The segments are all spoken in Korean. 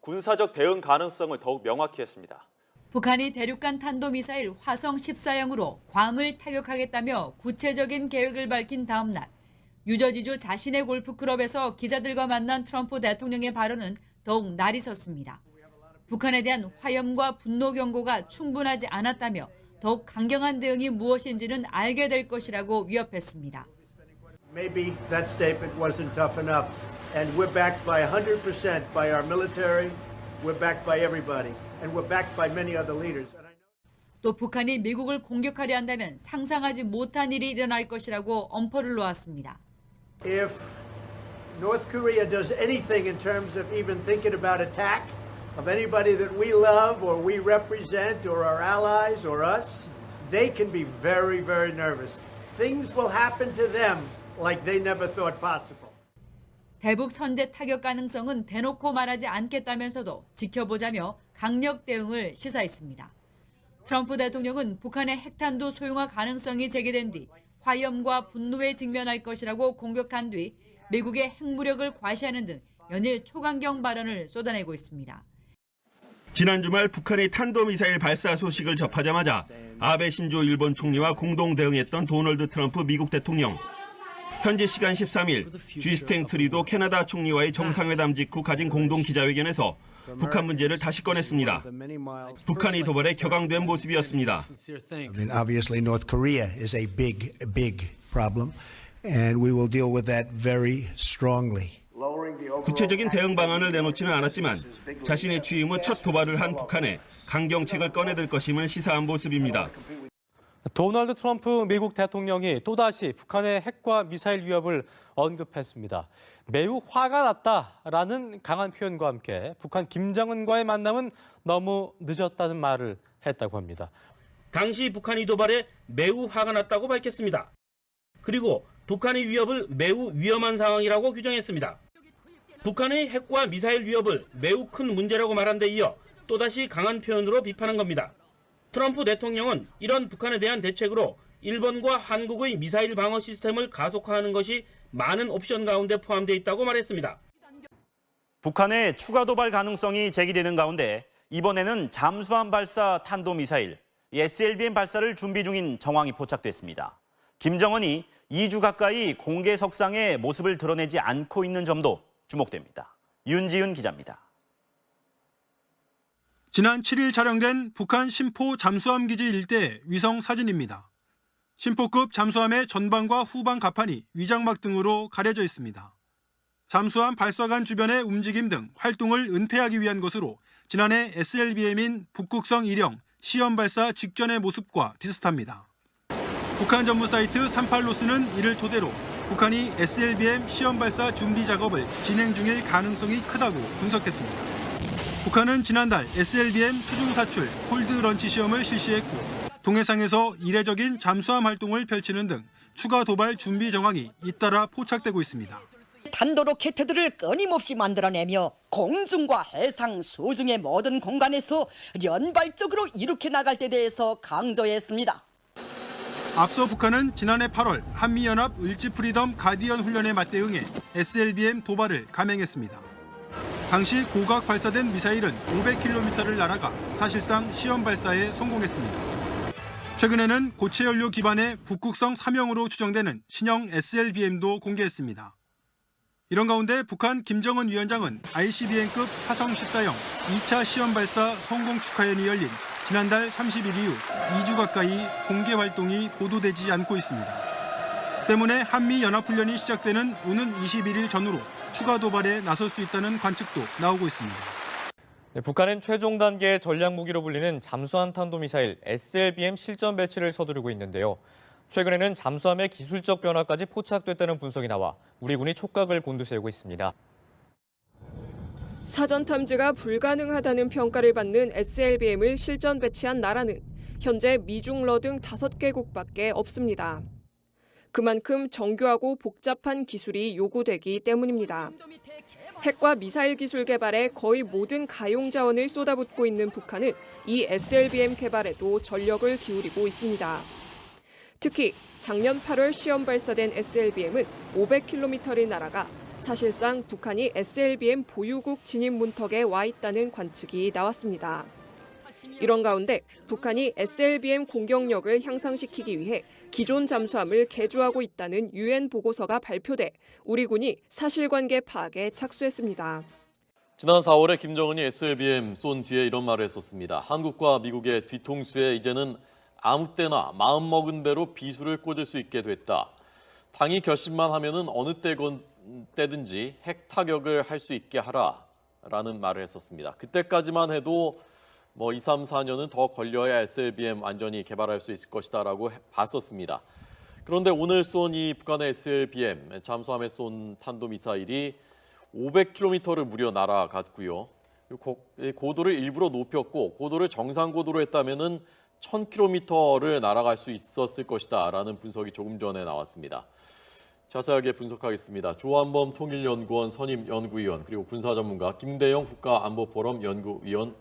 군사적 대응 가능성을 더욱 명확히 했습니다. 북한이 대륙간 탄도미사일 화성 14형으로 괌을 타격하겠다며 구체적인 계획을 밝힌 다음 날 뉴저지주 자신의 골프클럽에서 기자들과 만난 트럼프 대통령의 발언은 더욱 날이 섰습니다. 북한에 대한 화염과 분노 경고가 충분하지 않았다며 더욱 강경한 대응이 무엇인지는 알게 될 것이라고 위협했습니다. Maybe that statement wasn't tough enough, and we're backed by 100% by our military, we're backed by everybody, and we're backed by many other leaders. 또 북한이 미국을 공격하려 한다면 상상하지 못한 일이 일어날 것이라고 엄포를 놓았습니다. If North Korea does anything in terms of even thinking about attack of anybody that we love or we represent or our allies or us, they can be very, very nervous. Things will happen to them like they never thought possible. 대북 선제 타격 가능성은 대놓고 말하지 않겠다면서도 지켜보자며 강력 대응을 시사했습니다. 트럼프 대통령은 북한의 핵탄두 소용화 가능성이 제기된 뒤 화염과 분노에 직면할 것이라고 공격한 뒤 미국의 핵무력을 과시하는 등 연일 초강경 발언을 쏟아내고 있습니다. 지난 주말 북한의 탄도미사일 발사 소식을 접하자마자 아베 신조 일본 총리와 공동 대응했던 도널드 트럼프 미국 대통령. 현지 시간 13일 G스탱 트리도 캐나다 총리와의 정상회담 직후 가진 공동 기자회견에서 북한 문제를 다시 꺼냈습니다. 북한이 도발에 격앙된 모습이었습니다. Obviously, North Korea is a big problem, and we will deal with that very strongly. 구체적인 대응 방안을 내놓지는 않았지만 자신의 취임 후 첫 도발을 한 북한에 강경책을 꺼내들 것임을 시사한 모습입니다. 도널드 트럼프 미국 대통령이 또다시 북한의 핵과 미사일 위협을 언급했습니다. 매우 화가 났다라는 강한 표현과 함께 북한 김정은과의 만남은 너무 늦었다는 말을 했다고 합니다. 당시 북한이 도발에 매우 화가 났다고 밝혔습니다. 그리고 북한의 위협을 매우 위험한 상황이라고 규정했습니다. 북한의 핵과 미사일 위협을 매우 큰 문제라고 말한 데 이어 또다시 강한 표현으로 비판한 겁니다. 트럼프 대통령은 이런 북한에 대한 대책으로 일본과 한국의 미사일 방어 시스템을 가속화하는 것이 많은 옵션 가운데 포함되어 있다고 말했습니다. 북한의 추가 도발 가능성이 제기되는 가운데 이번에는 잠수함 발사 탄도미사일 SLBM 발사를 준비 중인 정황이 포착됐습니다. 김정은이 2주 가까이 공개석상에 모습을 드러내지 않고 있는 점도 주목됩니다. 윤지윤 기자입니다. 지난 7일 촬영된 북한 신포 잠수함 기지 일대 위성 사진입니다. 신포급 잠수함의 전방과 후방 갑판이 위장막 등으로 가려져 있습니다. 잠수함 발사관 주변의 움직임 등 활동을 은폐하기 위한 것으로 지난해 SLBM인 북극성 1형 시험 발사 직전의 모습과 비슷합니다. 북한 전문 사이트 38로스는 이를 토대로 북한이 SLBM 시험 발사 준비 작업을 진행 중일 가능성이 크다고 분석했습니다. 북한은 지난달 SLBM 수중 사출 콜드 런치 시험을 실시했고 동해상에서 이례적인 잠수함 활동을 펼치는 등 추가 도발 준비 정황이 잇따라 포착되고 있습니다. 탄도 로켓들을 끊임없이 만들어내며 공중과 해상, 수중의 모든 공간에서 연발적으로 이룩해 나갈 때 대해서 강조했습니다. 앞서 북한은 지난해 8월 한미연합 을지 프리덤 가디언 훈련에 맞대응해 SLBM 도발을 감행했습니다. 당시 고각 발사된 미사일은 500km를 날아가 사실상 시험 발사에 성공했습니다. 최근에는 고체 연료 기반의 북극성 3형으로 추정되는 신형 SLBM도 공개했습니다. 이런 가운데 북한 김정은 위원장은 ICBM급 화성 14형 2차 시험 발사 성공 축하연이 열린 지난달 30일 이후 2주 가까이 공개 활동이 보도되지 않고 있습니다. 때문에 한미연합훈련이 시작되는 오는 21일 전후로 추가 도발에 나설 수 있다는 관측도 나오고 있습니다. 북한은 최종 단계의 전략무기로 불리는 잠수함 탄도미사일 SLBM 실전 배치를 서두르고 있는데요. 최근에는 잠수함의 기술적 변화까지 포착됐다는 분석이 나와 우리 군이 촉각을 곤두세우고 있습니다. 사전 탐지가 불가능하다는 평가를 받는 SLBM을 실전 배치한 나라는 현재 미중러 등 5개국밖에 없습니다. 그만큼 정교하고 복잡한 기술이 요구되기 때문입니다. 핵과 미사일 기술 개발에 거의 모든 가용 자원을 쏟아붓고 있는 북한은 이 SLBM 개발에도 전력을 기울이고 있습니다. 특히 작년 8월 시험 발사된 SLBM은 500km를 날아가 사실상 북한이 SLBM 보유국 진입 문턱에 와 있다는 관측이 나왔습니다. 이런 가운데 북한이 SLBM 공격력을 향상시키기 위해 기존 잠수함을 개조하고 있다는 UN 보고서가 발표돼 우리 군이 사실관계 파악에 착수했습니다. 지난 4월에 김정은이 SLBM 쏜 뒤에 이런 말을 했었습니다. 한국과 미국의 뒤통수에 이제는 아무 때나 마음먹은 대로 비수를 꽂을 수 있게 됐다. 당이 결심만 하면은 어느 때든지 핵 타격을 할 수 있게 하라라는 말을 했었습니다. 그때까지만 해도 2, 3, 4년은 더 걸려야 SLBM 완전히 개발할 수 있을 것이다라고 봤었습니다. 그런데 오늘 쏜 이 북한의 SLBM 잠수함에 쏜 탄도미사일이 500km를 무려 날아갔고요. 고도를 일부러 높였고 고도를 정상 고도로 했다면은 1000km를 날아갈 수 있었을 것이다라는 분석이 조금 전에 나왔습니다. 자세하게 분석하겠습니다. 조한범 통일연구원 선임 연구위원 그리고 군사전문가 김대영 국가안보포럼 연구위원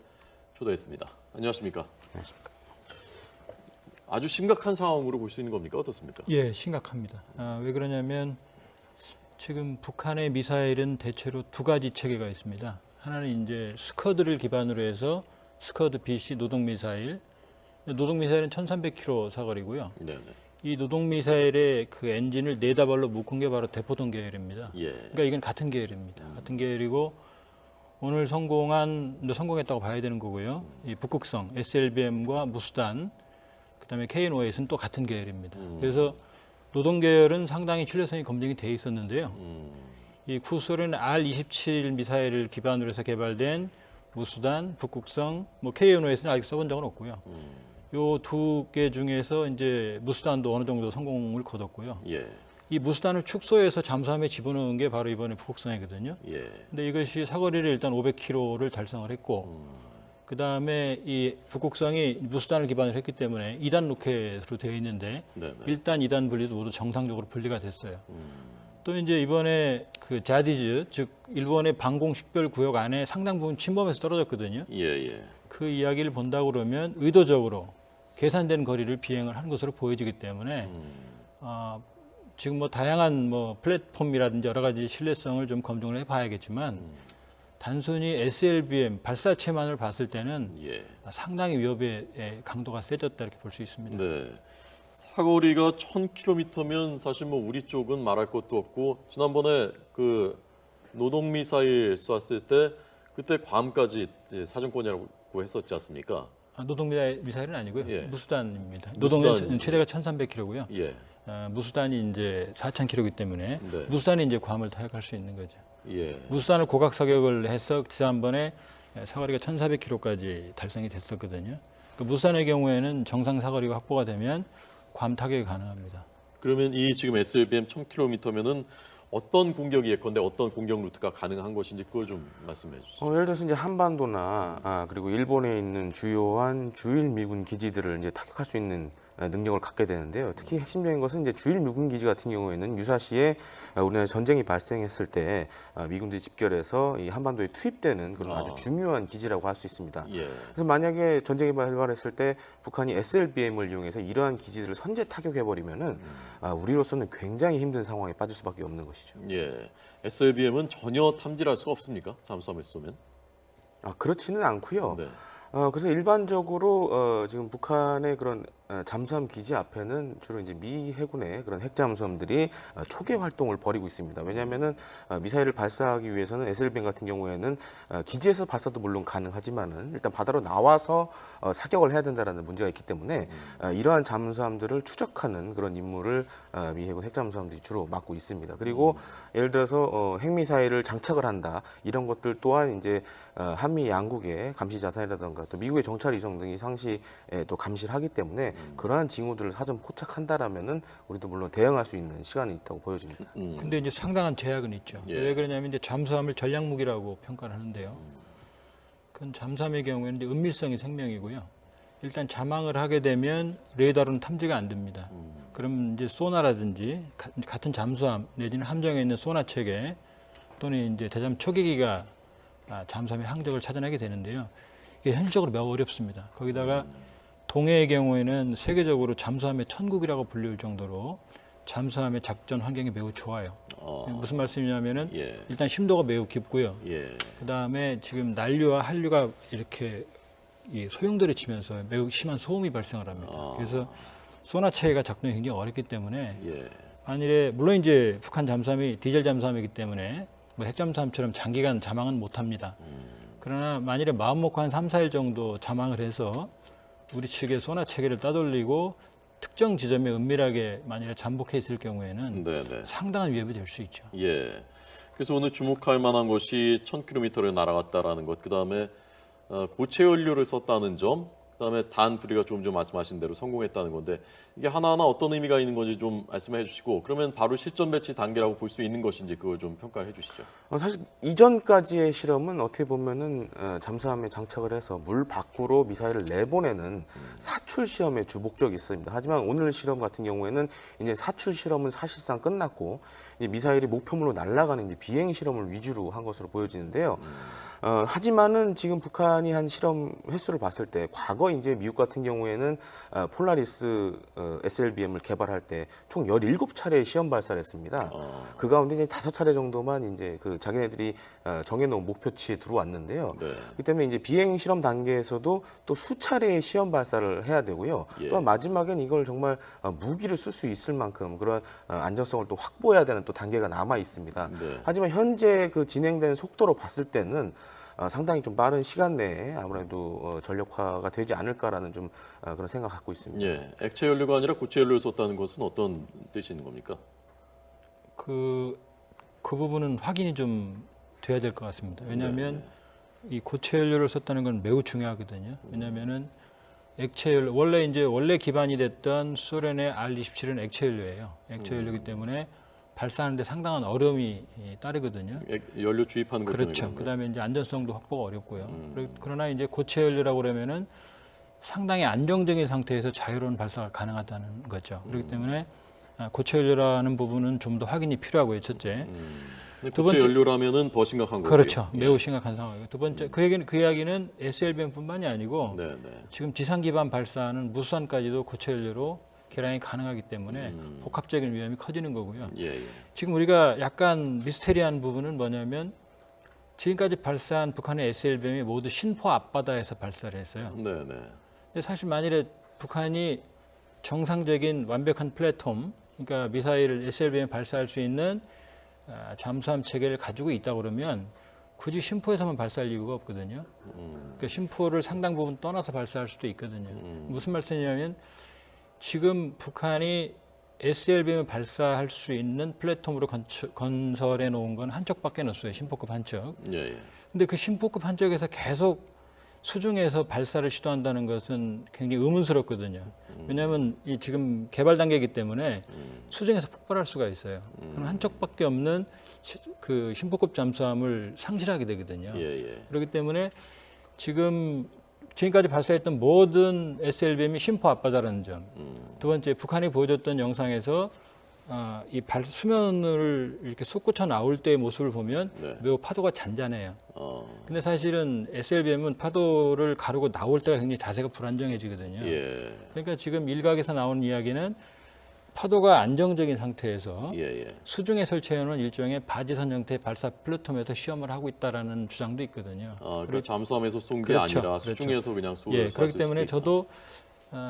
초대했습니다. 안녕하십니까? 안녕하십니까? 아주 심각한 상황으로 볼 수 있는 겁니까? 어떻습니까? 예, 심각합니다. 왜 그러냐면 지금 북한의 미사일은 대체로 두 가지 체계가 있습니다. 하나는 이제 스커드를 기반으로 해서 스커드 BC 노동미사일. 노동미사일은 1300km 사거리고요. 네네. 이 노동미사일의 그 엔진을 4다발로 묶은 게 바로 대포동 계열입니다. 예. 그러니까 이건 같은 계열입니다. 같은 계열이고 오늘 성공했다고 봐야 되는 거고요. 이 북극성, SLBM과 무수단, 그다음에 KN-5에이는 또 같은 계열입니다. 그래서 노동 계열은 상당히 신뢰성이 검증이 돼 있었는데요. 이 구소련 R-27 미사일을 기반으로 해서 개발된 무수단, 북극성, KN-5에이는 아직 써본 적은 없고요. 요 두 개 중에서 이제 무수단도 어느 정도 성공을 거뒀고요. 예. 이 무수단을 축소해서 잠수함에 집어넣은 게 바로 이번에 북극성이거든요. 예. 근데 이것이 사거리를 일단 500km를 달성을 했고, 그 다음에 이 북극성이 무수단을 기반으로 했기 때문에 2단 로켓으로 되어 있는데, 네네. 1단, 2단 분리도 모두 정상적으로 분리가 됐어요. 또 이제 이번에 그 자디즈, 즉 일본의 방공식별 구역 안에 상당 부분 침범해서 떨어졌거든요. 예. 그 이야기를 본다 그러면 의도적으로 계산된 거리를 비행을 한 것으로 보여지기 때문에 지금 다양한 플랫폼이라든지 여러 가지 신뢰성을 좀 검증을 해봐야겠지만 단순히 SLBM 발사체만을 봤을 때는 예. 상당히 위협의 강도가 세졌다 이렇게 볼 수 있습니다. 네. 사거리가 1000km면 사실 우리 쪽은 말할 것도 없고 지난번에 그 노동 미사일 쐈을 때 그때 괌까지 사정권이라고 했었지 않습니까? 노동 미사일은 아니고요. 예. 무수단입니다. 노동은 최대가 1,300km고요. 예. 무수단이 이제 4,000km이기 때문에 네. 무수단이 이제 괌을 타격할 수 있는 거죠. 예. 무수단을 고각 사격을 해서 지난번에 사거리가 1,400km까지 달성이 됐었거든요. 무수단의 경우에는 정상 사거리가 확보가 되면 괌 타격이 가능합니다. 그러면 이 지금 SLBM 1000km면은 어떤 공격이 예컨대 어떤 공격 루트가 가능한 것인지 그걸 좀 말씀해 주시죠. 예를 들어서 이제 한반도나 그리고 일본에 있는 주요한 주일 미군 기지들을 이제 타격할 수 있는 능력을 갖게 되는데요. 특히 핵심적인 것은 이제 주일 미군 기지 같은 경우에는 유사시에 우리나라 전쟁이 발생했을 때 미군들이 집결해서 이 한반도에 투입되는 그런 아주 중요한 기지라고 할 수 있습니다. 예. 그래서 만약에 전쟁이 발발했을 때 북한이 SLBM을 이용해서 이러한 기지들을 선제 타격해버리면은 우리로서는 굉장히 힘든 상황에 빠질 수밖에 없는 것이죠. 예. SLBM은 전혀 탐지할 수가 없습니까? 잠수함에서 쏘면? 그렇지는 않고요. 네. 그래서 일반적으로 지금 북한의 그런 잠수함 기지 앞에는 주로 이제 미 해군의 그런 핵 잠수함들이 초계 활동을 벌이고 있습니다. 왜냐하면은 미사일을 발사하기 위해서는 SLBM 같은 경우에는 기지에서 발사도 물론 가능하지만은 일단 바다로 나와서 사격을 해야 된다라는 문제가 있기 때문에 이러한 잠수함들을 추적하는 그런 임무를 미 해군 핵 잠수함들이 주로 맡고 있습니다. 그리고 예를 들어서 핵미사일을 장착을 한다 이런 것들 또한 이제 한미 양국의 감시 자산이라든가 또 미국의 정찰 위성 등이 상시에 또 감시를 하기 때문에 그러한 징후들을 사전 포착한다라면은 우리도 물론 대응할 수 있는 시간이 있다고 보여집니다. 근데 이제 상당한 제약은 있죠. 예. 왜 그러냐면 이제 잠수함을 전략 무기라고 평가를 하는데요. 그건 잠수함의 경우에는 이제 은밀성이 생명이고요. 일단 자망을 하게 되면 레이더로는 탐지가 안 됩니다. 그럼 이제 소나라든지 같은 잠수함 내지는 함정에 있는 소나 체계 또는 이제 대잠 초계기가 잠수함의 항적을 찾아내게 되는데요. 이게 현실적으로 매우 어렵습니다. 거기다가 동해의 경우에는 세계적으로 잠수함의 천국이라고 불릴 정도로 잠수함의 작전 환경이 매우 좋아요. 무슨 말씀이냐면은 예. 일단 심도가 매우 깊고요. 예. 그다음에 지금 난류와 한류가 이렇게 이 소용돌이 치면서 매우 심한 소음이 발생을 합니다. 그래서 소나체계가 작동이 굉장히 어렵기 때문에 예. 만일에 물론 이제 북한 잠수함이 디젤 잠수함이기 때문에 뭐 핵잠수함처럼 장기간 자망은 못합니다. 그러나 만일에 마음 먹고 한 3, 4일 정도 자망을 해서 우리 측의 소나 체계를 따돌리고 특정 지점에 은밀하게 만일에 잠복해 있을 경우에는 네네. 상당한 위협이 될 수 있죠. 예. 그래서 오늘 주목할 만한 것이 1000km를 날아갔다라는 것, 그다음에 고체 연료를 썼다는 점, 그다음에 단 둘이가 좀 말씀하신 대로 성공했다는 건데 이게 하나하나 어떤 의미가 있는 건지 좀 말씀해 주시고 그러면 바로 실전 배치 단계라고 볼 수 있는 것인지 그걸 좀 평가를 해주시죠. 사실 이전까지의 실험은 어떻게 보면은 잠수함에 장착을 해서 물 밖으로 미사일을 내보내는 사출 시험의 주 목적이 있습니다. 하지만 오늘 실험 같은 경우에는 이제 사출 실험은 사실상 끝났고 이제 미사일이 목표물로 날아가는 이제 비행 실험을 위주로 한 것으로 보여지는데요. 하지만은 지금 북한이 한 실험 횟수를 봤을 때 과거 이제 미국 같은 경우에는 폴라리스 SLBM을 개발할 때 총 17차례 시험 발사를 했습니다. 그 가운데 이제 5차례 정도만 이제 그 자기네들이 정해놓은 목표치에 들어왔는데요. 네. 그렇기 때문에 이제 비행 실험 단계에서도 또 수차례의 시험 발사를 해야 되고요. 예. 또 마지막엔 이걸 정말 무기를 쓸 수 있을 만큼 그런 안정성을 또 확보해야 되는 또 단계가 남아 있습니다. 네. 하지만 현재 그 진행된 속도로 봤을 때는 상당히 좀 빠른 시간 내에 아무래도 전력화가 되지 않을까라는 좀 그런 생각 갖고 있습니다. 예. 액체 연료가 아니라 고체 연료를 썼다는 것은 어떤 뜻이 있는 겁니까? 그 부분은 확인이 좀 돼야 될 것 같습니다. 왜냐하면 이 고체 연료를 썼다는 건 매우 중요하거든요. 왜냐하면은 액체 연료 원래 기반이 됐던 소련의 R-27은 액체 연료예요. 액체 연료이기 때문에 발사하는데 상당한 어려움이 따르거든요. 연료 주입하는 것 때문에 그렇죠. 그런가요? 그다음에 이제 안전성도 확보가 어렵고요. 그러나 이제 고체 연료라고 그러면은 상당히 안정적인 상태에서 자유로운 발사가 가능하다는 거죠. 그렇기 때문에 고체 연료라는 부분은 좀 더 확인이 필요하고요. 첫째. 두 번째 연료라면은 더 심각한 거예요. 그렇죠. 매우 심각한 상황이고 두 번째 그 이야기는 SLBM뿐만이 아니고 네. 지금 지상 기반 발사하는 무수산까지도 고체 연료로 개량이 가능하기 때문에 복합적인 위험이 커지는 거고요. 예. 지금 우리가 약간 미스테리한 부분은 뭐냐면 지금까지 발사한 북한의 SLBM이 모두 신포 앞바다에서 발사를 했어요. 네. 근데 사실 만일에 북한이 정상적인 완벽한 플랫폼, 그러니까 미사일을 SLBM 발사할 수 있는 잠수함 체계를 가지고 있다 그러면 굳이 신포에서만 발사할 이유가 없거든요. 그러니까 신포를 상당 부분 떠나서 발사할 수도 있거든요. 무슨 말씀이냐면 지금 북한이 SLBM을 발사할 수 있는 플랫폼으로 건설해 놓은 건 한 척밖에 없어요. 신포급 한 척. 예. 근데 그 신포급 한 척에서 계속 수중에서 발사를 시도한다는 것은 굉장히 의문스럽거든요. 왜냐하면 이 지금 개발 단계이기 때문에 수중에서 폭발할 수가 있어요. 그럼 한 척밖에 없는 그 신포급 잠수함을 상실하게 되거든요. 예. 그렇기 때문에 지금까지 발사했던 모든 SLBM이 신포 앞바다라는 점. 두 번째, 북한이 보여줬던 영상에서 이 수면을 이렇게 솟구쳐 나올 때의 모습을 보면 매우 파도가 잔잔해요. 근데 사실은 SLBM은 파도를 가르고 나올 때가 굉장히 자세가 불안정해지거든요. 예. 그러니까 지금 일각에서 나오는 이야기는 파도가 안정적인 상태에서 수중에 설치해놓은 일종의 바지선 형태의 발사 플랫폼에서 시험을 하고 있다라는 주장도 있거든요. 그러니까 잠수함에서 쏜 게 아니라 수중에서 그냥 쏘는. 그렇기 때문에 저도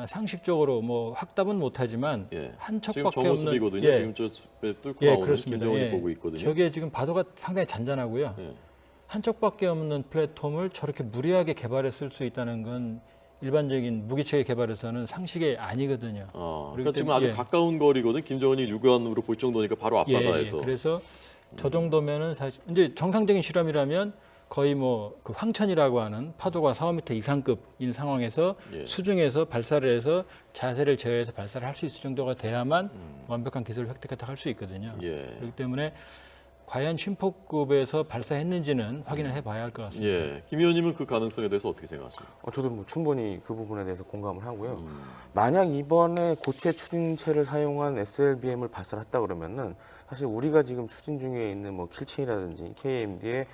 상식적으로 뭐 확답은 못하지만 한 척밖에 지금 저 모습이거든요. 지금 저 뚫고 나오는 김정은이 보고 있거든요. 저게 지금 파도가 상당히 잔잔하고요. 한 척밖에 없는 플랫폼을 저렇게 무리하게 개발했을 수 있다는 건 일반적인 무기체계 개발에서는 상식이 아니거든요. 그러니까 지금 아주 가까운 거리거든. 김정은이 육안으로 볼 정도니까 바로 앞바다에서. 그래서 저 정도면은 사실 이제 정상적인 실험이라면 거의 뭐 그 황천이라고 하는 파도가 4~5m 이상급인 상황에서 수중에서 발사를 해서 자세를 제어해서 발사를 할 수 있을 정도가 돼야만 완벽한 기술을 획득했다 할 수 있거든요. 그렇기 때문에 과연 신포급에서 발사했는지는 확인을 해봐야 할 것 같습니다. 김 의원님은 그 가능성에 대해서 어떻게 생각하십니까? 저도 뭐 충분히 그 부분에 대해서 공감을 하고요. 만약 이번에 고체 추진체를 사용한 SLBM을 발사했다 그러면은 사실 우리가 지금 추진 중에 있는 뭐 킬체이라든지 KMD에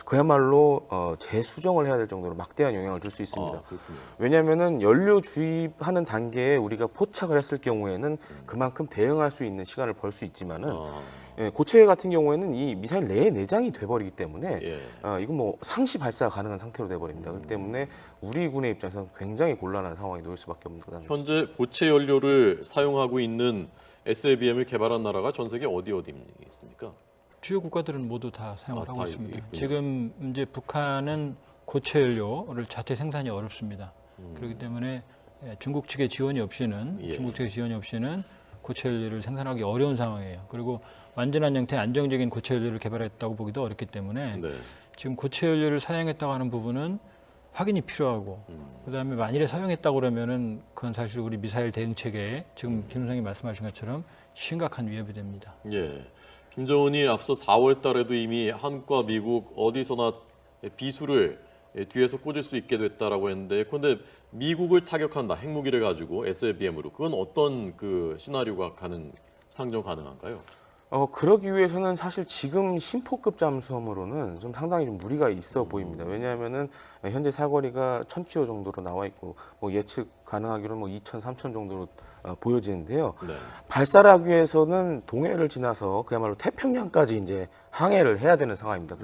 그야말로 재수정을 해야 될 정도로 막대한 영향을 줄 수 있습니다. 왜냐하면은 연료 주입하는 단계에 우리가 포착을 했을 경우에는 그만큼 대응할 수 있는 시간을 벌 수 있지만은 예, 고체 같은 경우에는 이 미사일 내에 내장이 돼버리기 때문에 예. 이건 뭐 상시 발사가 가능한 상태로 돼버립니다. 그렇기 때문에 우리 군의 입장에서는 굉장히 곤란한 상황에 놓일 수밖에 없는 거다. 현재 고체 연료를 사용하고 있는 SLBM을 개발한 나라가 전 세계 어디 있습니까? 주요 국가들은 모두 다 사용을 다 하고 있습니다. 있군요. 지금 이제 북한은 고체 연료를 자체 생산이 어렵습니다. 그렇기 때문에 중국 측의 지원이 없이는 고체 연료를 생산하기 어려운 상황이에요. 그리고 완전한 형태의 안정적인 고체 연료를 개발했다고 보기도 어렵기 때문에 네. 지금 고체 연료를 사용했다고 하는 부분은 확인이 필요하고 그다음에 만일에 사용했다고 그러면은 그건 사실 우리 미사일 대응 체계에 지금 김 선생님이 말씀하신 것처럼 심각한 위협이 됩니다. 예. 김정은이 앞서 4월 달에도 이미 한국과 미국 어디서나 비수를 뒤에서 꽂을 수 있게 됐다라고 했는데, 그런데 미국을 타격한다, 핵무기를 가지고 SLBM으로, 그건 어떤 그 시나리오가 상정 가능한가요? 그러기 위해서는 사실 지금 심포급 잠수함으로는 좀 상당히 좀 무리가 있어 보입니다. 왜냐하면은 현재 사거리가 1000km 정도로 나와 있고 뭐 예측 가능하기로는 뭐 2000, 3000 정도로 보여지는데요. 네. 발사를 하기 위해서는 동해를 지나서 그야말로 태평양까지 이제 항해를 해야 되는 상황입니다.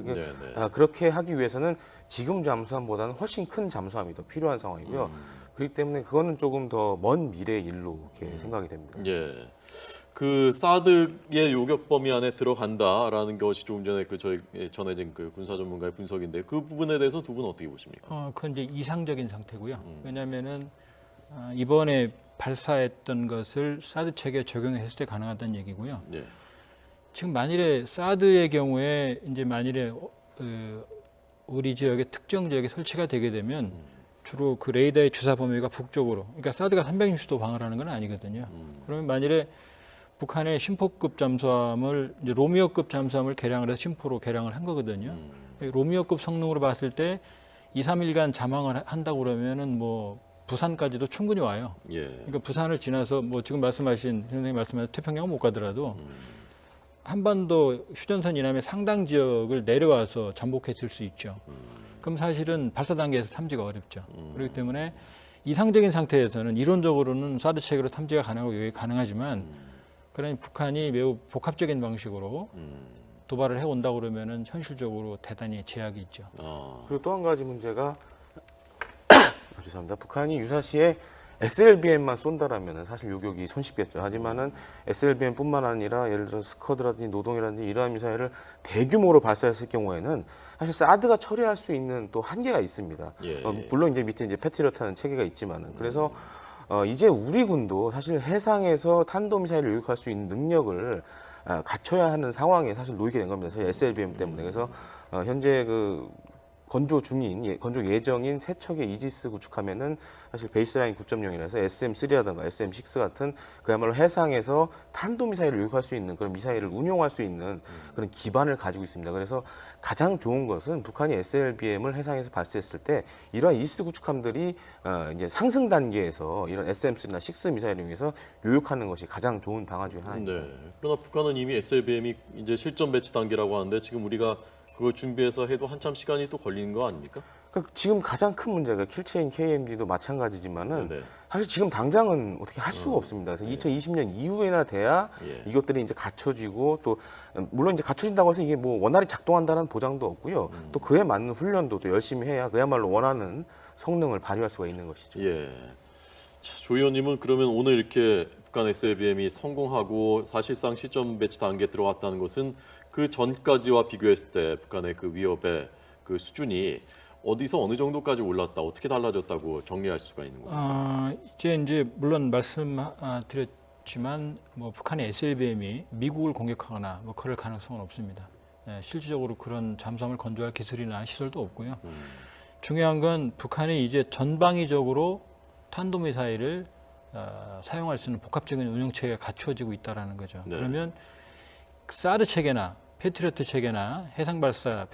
그렇게 하기 위해서는 지금 잠수함보다는 훨씬 큰 잠수함이 더 필요한 상황이고요. 그렇기 때문에 그거는 조금 더 먼 미래의 일로 이렇게 생각이 됩니다. 예. 그 사드의 요격 범위 안에 들어간다라는 것이 조금 전에 저희 전해진 그 군사 전문가의 분석인데, 그 부분에 대해서 두 분은 어떻게 보십니까? 그건 이제 이상적인 상태고요. 왜냐하면은 이번에 발사했던 것을 사드 체계에 적용했을 때 가능하다는 얘기고요. 예. 지금 만일에 사드의 경우에 이제 만일에 우리 지역의 특정 지역에 설치가 되게 되면 주로 그 레이더의 주사 범위가 북쪽으로, 그러니까 사드가 360도 방어하는 건 아니거든요. 그러면 만일에 북한의 심포급 잠수함을 이제 로미오급 잠수함을 개량을 해서 심포로 개량을 한 거거든요. 로미오급 성능으로 봤을 때 2, 3일간 잠항을 한다고 그러면은 뭐 부산까지도 충분히 와요. 예. 그러니까 부산을 지나서 뭐 지금 말씀하신 선생님 말씀하신 태평양은 못 가더라도 한반도 휴전선 이남의 상당 지역을 내려와서 잠복했을 수 있죠. 그럼 사실은 발사 단계에서 탐지가 어렵죠. 그렇기 때문에 이상적인 상태에서는 이론적으로는 사드 체계로 탐지가 가능하고 요격이 가능하지만, 그러니 북한이 매우 복합적인 방식으로 도발을 해온다고 그러면은 현실적으로 대단히 제약이 있죠. 그리고 또 한 가지 문제가 죄송합니다. 북한이 유사시에 SLBM만 쏜다라면 사실 요격이 손쉽겠죠. 하지만은 SLBM뿐만 아니라 예를 들어 스커드라든지 노동이라든지 이러한 미사일을 대규모로 발사했을 경우에는 사실 사드가 처리할 수 있는 또 한계가 있습니다. 물론 이제 밑에 이제 패트리어트라는 체계가 있지만은, 그래서 이제 우리 군도 사실 해상에서 탄도미사일을 요격할 수 있는 능력을 갖춰야 하는 상황에 사실 놓이게 된 겁니다. 사실 SLBM 때문에. 그래서 현재 그 건조 예정인 세 척의 이지스 구축하면은 사실 베이스라인 9.0이라서 SM3라든가 SM6 같은 그야말로 해상에서 탄도미사일을 요격할 수 있는 그런 미사일을 운용할 수 있는 그런 기반을 가지고 있습니다. 그래서 가장 좋은 것은 북한이 SLBM을 해상에서 발사했을 때 이러한 이지스 구축함들이 이제 상승 단계에서 이런 SM3나 6 미사일을 이용해서 요격하는 것이 가장 좋은 방안 중에 하나입니다. 네. 그러나 북한은 이미 SLBM이 이제 실전 배치 단계라고 하는데, 지금 우리가 그걸 준비해서 해도 한참 시간이 또 걸리는 거 아닙니까? 그러니까 지금 가장 큰 문제가 킬체인 KMD도 마찬가지지만은 사실 지금 당장은 어떻게 할 수가 없습니다. 그래서 2020년 이후에나 돼야 이것들이 이제 갖춰지고, 또 물론 이제 갖춰진다고 해서 이게 뭐 원활히 작동한다는 보장도 없고요. 또 그에 맞는 훈련도 또 열심히 해야 그야말로 원하는 성능을 발휘할 수가 있는 것이죠. 예. 조 의원님은 그러면 오늘 이렇게 북한 SLBM이 성공하고 사실상 실전 배치 단계에 들어왔다는 것은 그 전까지와 비교했을 때 북한의 그 위협의 그 수준이 어디서 어느 정도까지 올랐다, 어떻게 달라졌다고 정리할 수가 있는 건가요? 이제 물론 말씀드렸지만 뭐 북한의 SLBM이 미국을 공격하거나 뭐 그럴 가능성은 없습니다. 실질적으로 그런 잠수함을 건조할 기술이나 시설도 없고요. 중요한 건 북한이 이제 전방위적으로 탄도미사일을 사용할 수 있는 복합적인 운용 체계가 갖추어지고 있다는 거죠. 그러면 사드 체계나 패트리어트 체계나 해상 발사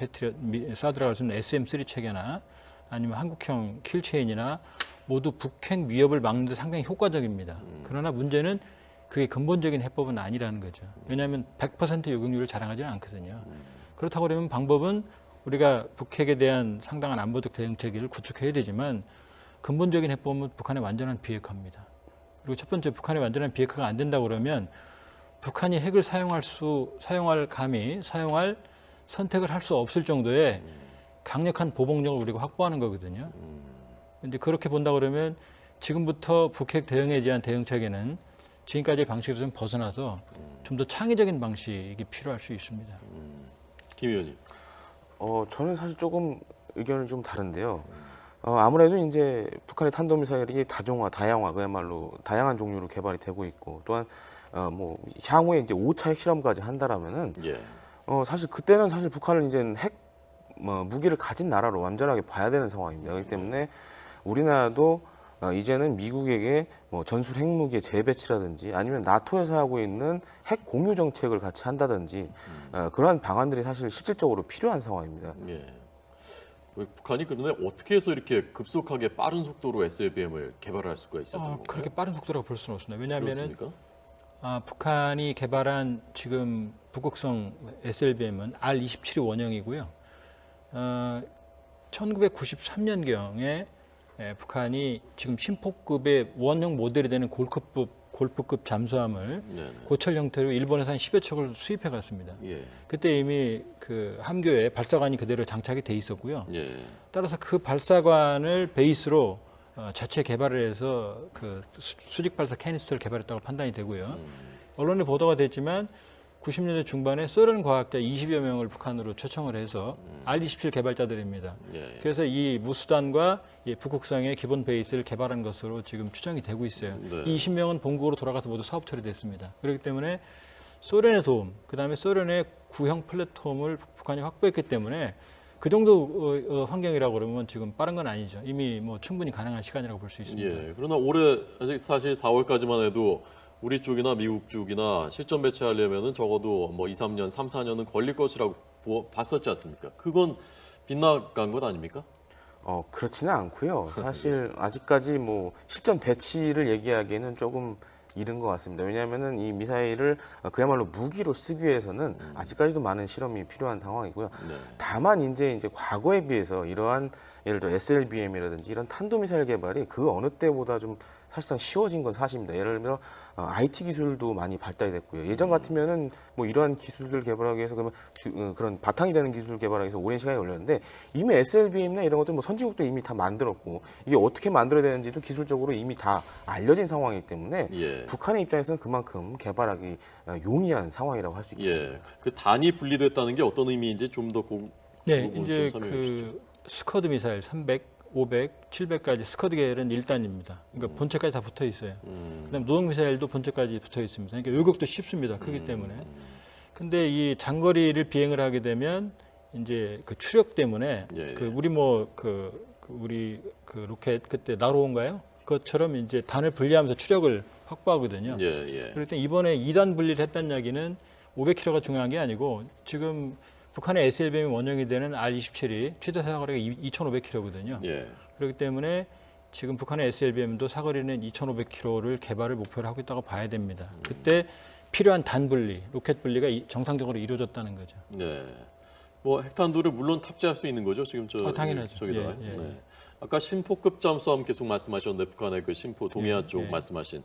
사드라고 할 수 있는 SM3 체계나 아니면 한국형 킬체인이나 모두 북핵 위협을 막는 데 상당히 효과적입니다. 그러나 문제는 그게 근본적인 해법은 아니라는 거죠. 왜냐하면 100% 요격률을 자랑하지는 않거든요. 그렇다고 그러면 방법은 우리가 북핵에 대한 상당한 안보적 대응 체계를 구축해야 되지만, 근본적인 해법은 북한의 완전한 비핵화입니다. 그리고 첫 번째, 북한의 완전한 비핵화가 안 된다고 그러면 북한이 핵을 사용할 선택을 할 수 없을 정도의 강력한 보복력을 우리가 확보하는 거거든요. 근데 그렇게 본다 그러면 지금부터 북핵 대응에 대한 대응책에는 지금까지의 방식에서 좀 벗어나서 좀 더 창의적인 방식이 필요할 수 있습니다. 김 의원님. 저는 사실 조금 의견이 좀 다른데요. 아무래도 이제 북한의 탄도미사일이 다양화, 그야말로 다양한 종류로 개발이 되고 있고, 또한 뭐 향후에 이제 5차 핵실험까지 한다라면은 예. 사실 그때는 사실 북한을 이제 무기를 가진 나라로 완전하게 봐야 되는 상황입니다. 그렇기 때문에 우리나라도 이제는 미국에게 뭐 전술 핵무기의 재배치라든지 아니면 나토에서 하고 있는 핵 공유 정책을 같이 한다든지 그러한 방안들이 사실 실질적으로 필요한 상황입니다. 예. 북한이 그런데 어떻게 해서 이렇게 급속하게 빠른 속도로 SLBM을 개발할 수가 있었던 건가요? 그렇게 빠른 속도라고 볼 수는 없습니다. 왜냐하면은 그렇습니까? 북한이 개발한 지금 북극성 SLBM은 R-27이 원형이고요. 1993년경에 북한이 지금 심포급의 원형 모델이 되는 골프급 잠수함을 고철 형태로 일본에서 한 10여 척을 수입해 갔습니다. 예. 그때 이미 그 함교에 발사관이 그대로 장착이 돼 있었고요. 예. 따라서 그 발사관을 베이스로 자체 개발을 해서 그 수직 발사 캐니스터를 개발했다고 판단이 되고요. 언론에 보도가 됐지만 90년대 중반에 소련 과학자 20여 명을 북한으로 초청을 해서 R-27 개발자들입니다. 예. 그래서 이 무수단과 이 북극성의 기본 베이스를 개발한 것으로 지금 추정이 되고 있어요. 네. 이 20명은 본국으로 돌아가서 모두 사업 처리됐습니다. 그렇기 때문에 소련의 도움, 그다음에 소련의 구형 플랫폼을 북한이 확보했기 때문에 그 정도 환경이라고 그러면 지금 빠른 건 아니죠. 이미 뭐 충분히 가능한 시간이라고 볼 수 있습니다. 예. 그러나 올해 아직 사실 4월까지만 해도 우리 쪽이나 미국 쪽이나 실전 배치하려면은 적어도 뭐 2, 3년, 3, 4년은 걸릴 것이라고 봤었지 않습니까? 그건 빗나간 것 아닙니까? 그렇지는 않고요. 사실 아직까지 뭐 실전 배치를 얘기하기에는 조금 이른 것 같습니다. 왜냐하면은 이 미사일을 그야말로 무기로 쓰기 위해서는 아직까지도 많은 실험이 필요한 상황이고요. 네. 다만 이제 과거에 비해서 이러한 예를 들어 SLBM이라든지 이런 탄도미사일 개발이 그 어느 때보다 좀 사실상 쉬워진 건 사실입니다. 예를 들어 IT 기술도 많이 발달이 됐고요. 예전 같으면은 뭐 이러한 기술들 개발하기 위해서 그런 바탕이 되는 기술 개발하기 위해서 오랜 시간이 걸렸는데 이미 SLBM이나 이런 것들 뭐 선진국도 이미 다 만들었고 이게 어떻게 만들어야 되는지도 기술적으로 이미 다 알려진 상황이기 때문에 예. 북한의 입장에서는 그만큼 개발하기 용이한 상황이라고 할 수 있겠습니다. 예. 그 단이 분리됐다는 게 어떤 의미인지 좀 더 네, 부분 이제 좀 설명해 주시죠. 그 스커드 미사일 300, 500, 700까지 스커드 계열은 1단입니다. 그러니까 본체까지 다 붙어 있어요. 그다음 노동 미사일도 본체까지 붙어 있습니다. 그러니까 요격도 쉽습니다. 크기 때문에. 근데 이 장거리를 비행을 하게 되면 이제 그 추력 때문에 예, 그 우리 우리 그 로켓 그때 나로인가요? 그것처럼 이제 단을 분리하면서 추력을 확보하거든요. 예, 예. 그럴 때 이번에 2단 분리를 했다는 이야기는 500km가 중요한 게 아니고 지금 북한의 SLBM 원형이 되는 R-27이 최대 사거리가 2,500km거든요. 예. 그렇기 때문에 지금 북한의 SLBM도 사거리는 2,500km를 개발을 목표로 하고 있다고 봐야 됩니다. 그때 필요한 단 분리, 로켓 분리가 정상적으로 이루어졌다는 거죠. 네. 뭐 핵탄두를 물론 탑재할 수 있는 거죠. 지금 당연하죠. 저기다가. 예, 예. 네. 아까 심포급 잠수함 계속 말씀하셨는데 북한의 그 심포 동해안 쪽 예. 말씀하신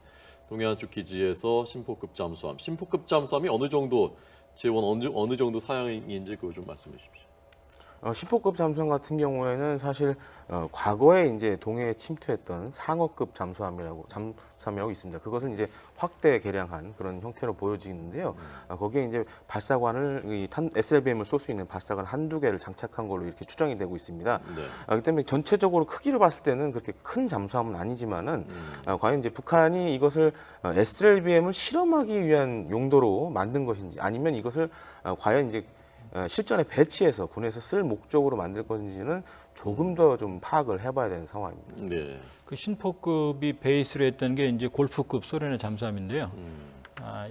동해안 쪽 기지에서 심포급 잠수함. 심포급 잠수함이 어느 정도 재원 어느 정도 사양인지 그거 좀 말씀해 주십시오. 심포급 잠수함 같은 경우에는 사실 과거에 이제 동해에 침투했던 상어급 잠수함이라고 있습니다. 그것을 이제 확대 개량한 그런 형태로 보여지는데요. 거기에 이제 발사관을 SLBM을 쏠 수 있는 발사관 한두 개를 장착한 걸로 이렇게 추정이 되고 있습니다. 네. 그렇기 때문에 전체적으로 크기를 봤을 때는 그렇게 큰 잠수함은 아니지만은 과연 이제 북한이 이것을 SLBM을 실험하기 위한 용도로 만든 것인지 아니면 이것을 과연 이제 실전에 배치해서 군에서 쓸 목적으로 만들 건지는 조금 더 좀 파악을 해봐야 되는 상황입니다. 네. 그 신포급이 베이스로 했던 게 이제 골프급 소련의 잠수함인데요.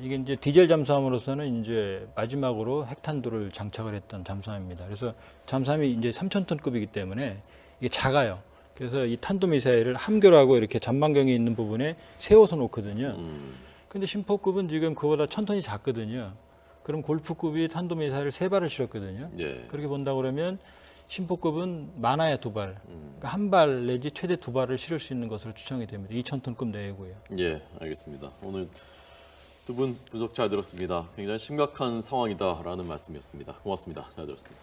이게 이제 디젤 잠수함으로서는 이제 마지막으로 핵탄두를 장착을 했던 잠수함입니다. 그래서 잠수함이 이제 3,000톤급이기 때문에 이게 작아요. 그래서 이 탄도 미사일을 함교라고 이렇게 전망경이 있는 부분에 세워서 놓거든요. 근데 신포급은 지금 그보다 1,000톤이 작거든요. 그럼 골프급이 탄도미사일을 3발을 실었거든요. 예. 그렇게 본다 그러면 심포급은 많아야 2발, 그러니까 1발 내지 최대 2발을 실을 수 있는 것으로 추정이 됩니다. 2,000톤급 내외고요. 예, 알겠습니다. 오늘 두 분 분석 잘 들었습니다. 굉장히 심각한 상황이다라는 말씀이었습니다. 고맙습니다. 잘 들었습니다.